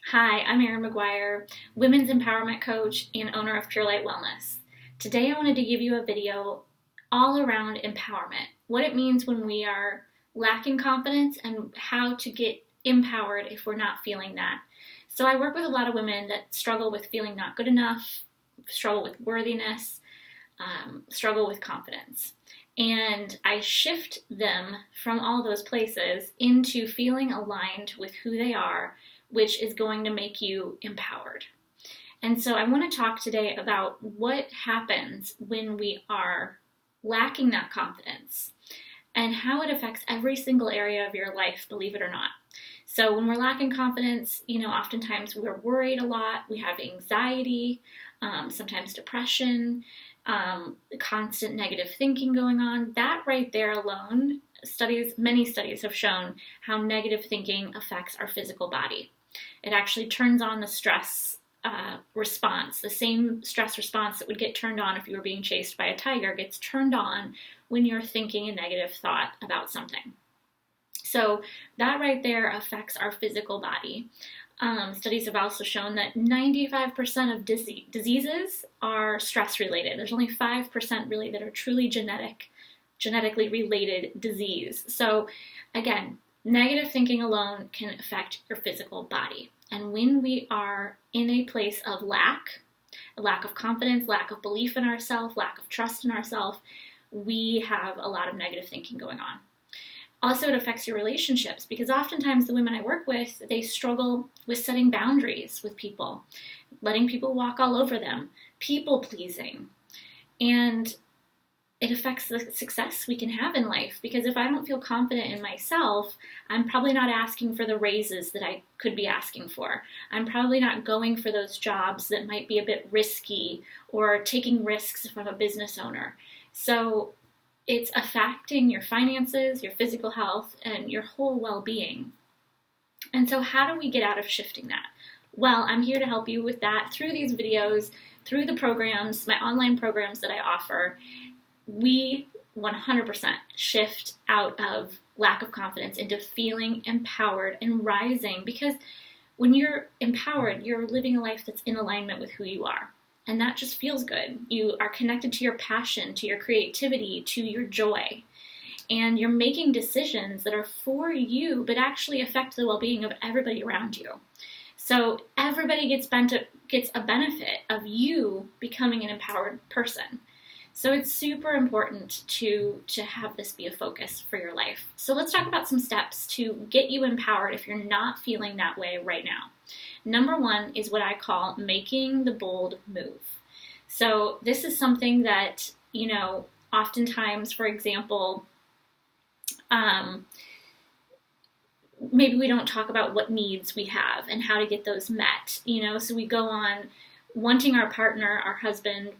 Hi, I'm Erin McGuire, women's empowerment coach and owner of Pure Light Wellness. Today I wanted to give you a video all around empowerment, what it means when we are lacking confidence and how to get empowered if we're not feeling that. So I work with a lot of women that struggle with feeling not good enough, struggle with worthiness, struggle with confidence. And I shift them from all those places into feeling aligned with who they are, which is going to make you empowered. And so I want to talk today about what happens when we are lacking that confidence and how it affects every single area of your life, believe it or not. So when we're lacking confidence, oftentimes we're worried a lot, we have anxiety, sometimes depression, constant negative thinking going on. That right there alone, many studies have shown how negative thinking affects our physical body. It actually turns on the stress response. The same stress response that would get turned on if you were being chased by a tiger gets turned on when you're thinking a negative thought about something. So that right there affects our physical body. Studies have also shown that 95% of diseases are stress related. There's only 5% really that are truly genetically related disease. So again, negative thinking alone can affect your physical body. And when we are in a place of a lack of confidence, lack of belief in ourselves, lack of trust in ourselves, we have a lot of negative thinking going on. Also, it affects your relationships because oftentimes the women I work with, they struggle with setting boundaries with people, letting people walk all over them, people pleasing. And it affects the success we can have in life because if I don't feel confident in myself, I'm probably not asking for the raises that I could be asking for. I'm probably not going for those jobs that might be a bit risky or taking risks from a business owner. So it's affecting your finances, your physical health, and your whole well-being. And so how do we get out of shifting that? Well, I'm here to help you with that through these videos, through the programs, my online programs that I offer. We 100% shift out of lack of confidence into feeling empowered and rising, because when you're empowered, you're living a life that's in alignment with who you are. And that just feels good. You are connected to your passion, to your creativity, to your joy. And you're making decisions that are for you, but actually affect the well-being of everybody around you. So everybody gets a benefit of you becoming an empowered person. So it's super important to have this be a focus for your life. So let's talk about some steps to get you empowered if you're not feeling that way right now. Number one is what I call making the bold move. So this is something that, oftentimes, for example, maybe we don't talk about what needs we have and how to get those met, so we go on wanting our partner, our husband,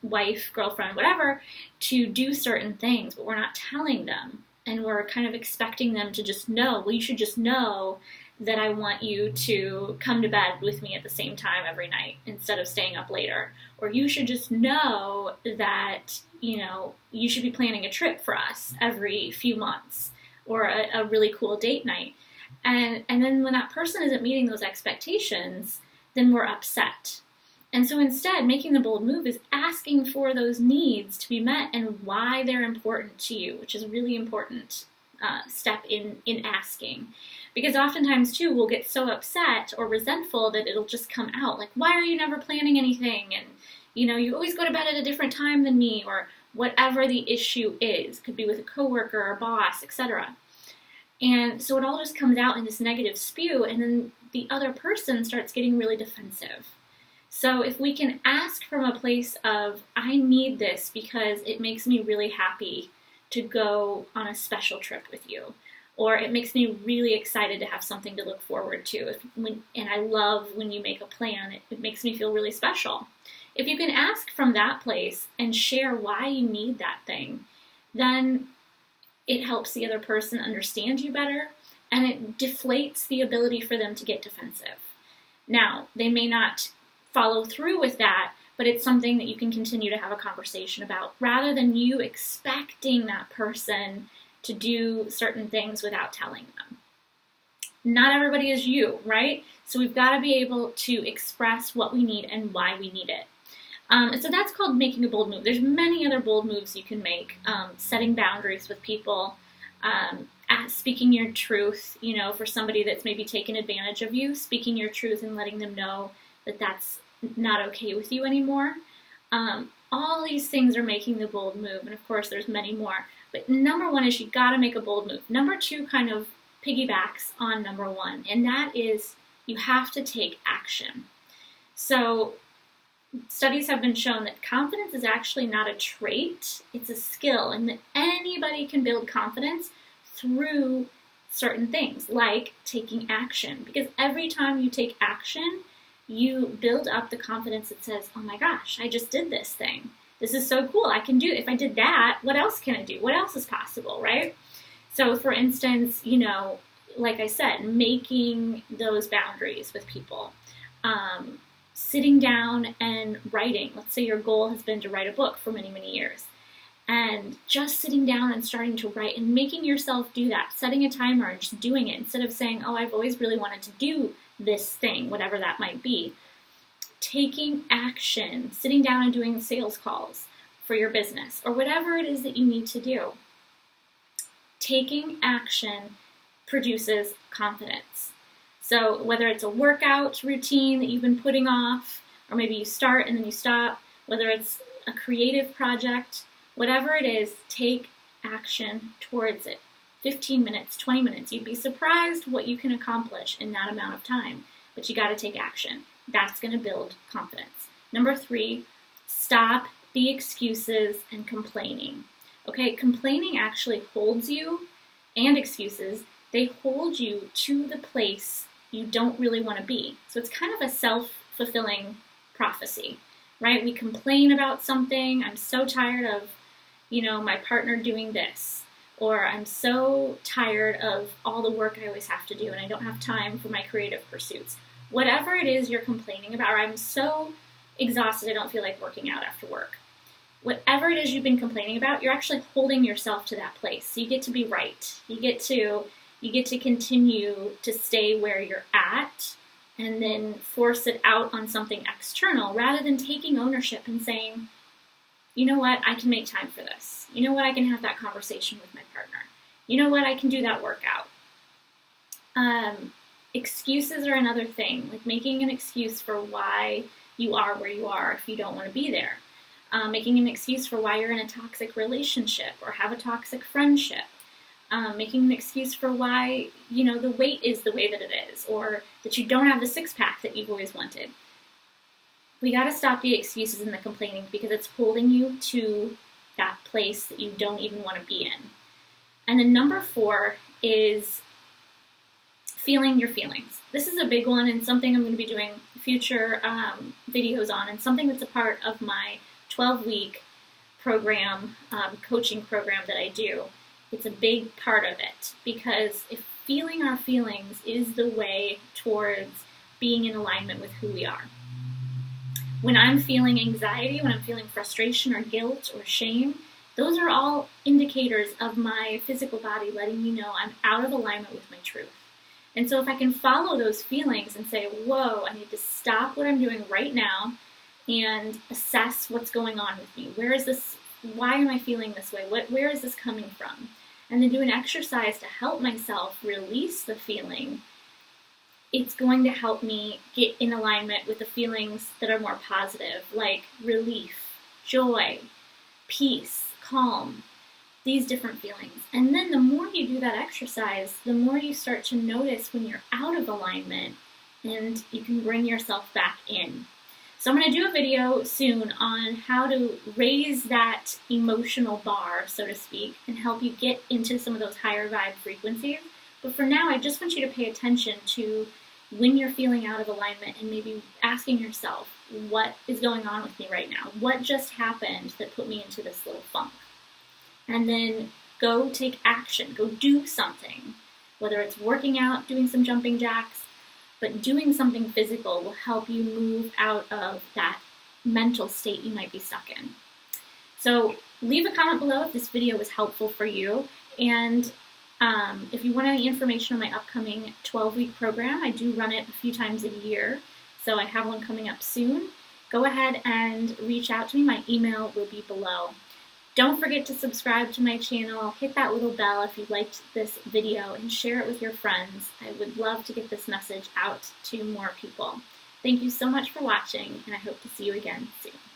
wife, girlfriend, whatever, to do certain things, but we're not telling them. And we're kind of expecting them to just know, well, you should just know that I want you to come to bed with me at the same time every night instead of staying up later. Or you should just know that, you should be planning a trip for us every few months or a really cool date night. And then when that person isn't meeting those expectations, then we're upset. And so instead, making the bold move is asking for those needs to be met and why they're important to you, which is a really important step in asking. Because oftentimes, too, we'll get so upset or resentful that it'll just come out. Like, why are you never planning anything? And, you always go to bed at a different time than me, or whatever the issue is. Could be with a coworker or a boss, etc. And so it all just comes out in this negative spew, and then the other person starts getting really defensive. So if we can ask from a place of, I need this because it makes me really happy to go on a special trip with you, or it makes me really excited to have something to look forward to, and I love when you make a plan, it makes me feel really special. If you can ask from that place and share why you need that thing, then it helps the other person understand you better, and it deflates the ability for them to get defensive. Now, they may not follow through with that, but it's something that you can continue to have a conversation about rather than you expecting that person to do certain things without telling them. Not everybody is you, right? So we've got to be able to express what we need and why we need it. And so that's called making a bold move. There's many other bold moves you can make. Setting boundaries with people, speaking your truth, for somebody that's maybe taken advantage of you, speaking your truth and letting them know that that's not okay with you anymore. All these things are making the bold move, and of course there's many more. But number one is you got to make a bold move. Number two kind of piggybacks on number one, and that is you have to take action. So studies have been shown that confidence is actually not a trait, it's a skill, and that anybody can build confidence through certain things, like taking action. Because every time you take action, you build up the confidence that says, oh my gosh, I just did this thing. This is so cool. I can do it. If I did that, what else can I do? What else is possible, right? So for instance, like I said, making those boundaries with people, sitting down and writing. Let's say your goal has been to write a book for many, many years. And just sitting down and starting to write and making yourself do that, setting a timer and just doing it instead of saying, oh, I've always really wanted to do this thing, whatever that might be. Taking action, sitting down and doing sales calls for your business or whatever it is that you need to do. Taking action produces confidence. So whether it's a workout routine that you've been putting off, or maybe you start and then you stop, whether it's a creative project, whatever it is, take action towards it. 15 minutes, 20 minutes. You'd be surprised what you can accomplish in that amount of time, but you got to take action. That's going to build confidence. Number three, stop the excuses and complaining. Okay, complaining actually holds you, and excuses, they hold you to the place you don't really want to be. So it's kind of a self-fulfilling prophecy, right? We complain about something. I'm so tired of, my partner doing this. Or I'm so tired of all the work I always have to do and I don't have time for my creative pursuits. Whatever it is you're complaining about, or I'm so exhausted I don't feel like working out after work. Whatever it is you've been complaining about, you're actually holding yourself to that place. So you get to be right. You get to continue to stay where you're at and then force it out on something external rather than taking ownership and saying, you know what, I can make time for this. You know what, I can have that conversation with my partner. You know what, I can do that workout. Excuses are another thing, like making an excuse for why you are where you are if you don't want to be there. Making an excuse for why you're in a toxic relationship or have a toxic friendship. Making an excuse for why, the weight is the way that it is, or that you don't have the six-pack that you've always wanted. We got to stop the excuses and the complaining because it's holding you to that place that you don't even want to be in. And then number four is feeling your feelings. This is a big one and something I'm going to be doing future videos on, and something that's a part of my 12-week program, coaching program that I do. It's a big part of it because if feeling our feelings is the way towards being in alignment with who we are. When I'm feeling anxiety, when I'm feeling frustration or guilt or shame, those are all indicators of my physical body letting me know I'm out of alignment with my truth. And so if I can follow those feelings and say, whoa, I need to stop what I'm doing right now and assess what's going on with me. Where is this? Why am I feeling this way? Where is this coming from? And then do an exercise to help myself release the feeling. It's going to help me get in alignment with the feelings that are more positive, like relief, joy, peace, calm, these different feelings. And then the more you do that exercise, the more you start to notice when you're out of alignment and you can bring yourself back in. So I'm going to do a video soon on how to raise that emotional bar, so to speak, and help you get into some of those higher vibe frequencies. But for now, I just want you to pay attention to when you're feeling out of alignment and maybe asking yourself, what is going on with me right now? What just happened that put me into this little funk? And then go take action, go do something, whether it's working out, doing some jumping jacks, but doing something physical will help you move out of that mental state you might be stuck in. So leave a comment below if this video was helpful for you, and If you want any information on my upcoming 12-week program, I do run it a few times a year, so I have one coming up soon. Go ahead and reach out to me. My email will be below. Don't forget to subscribe to my channel, hit that little bell if you liked this video, and share it with your friends. I would love to get this message out to more people. Thank you so much for watching, and I hope to see you again soon.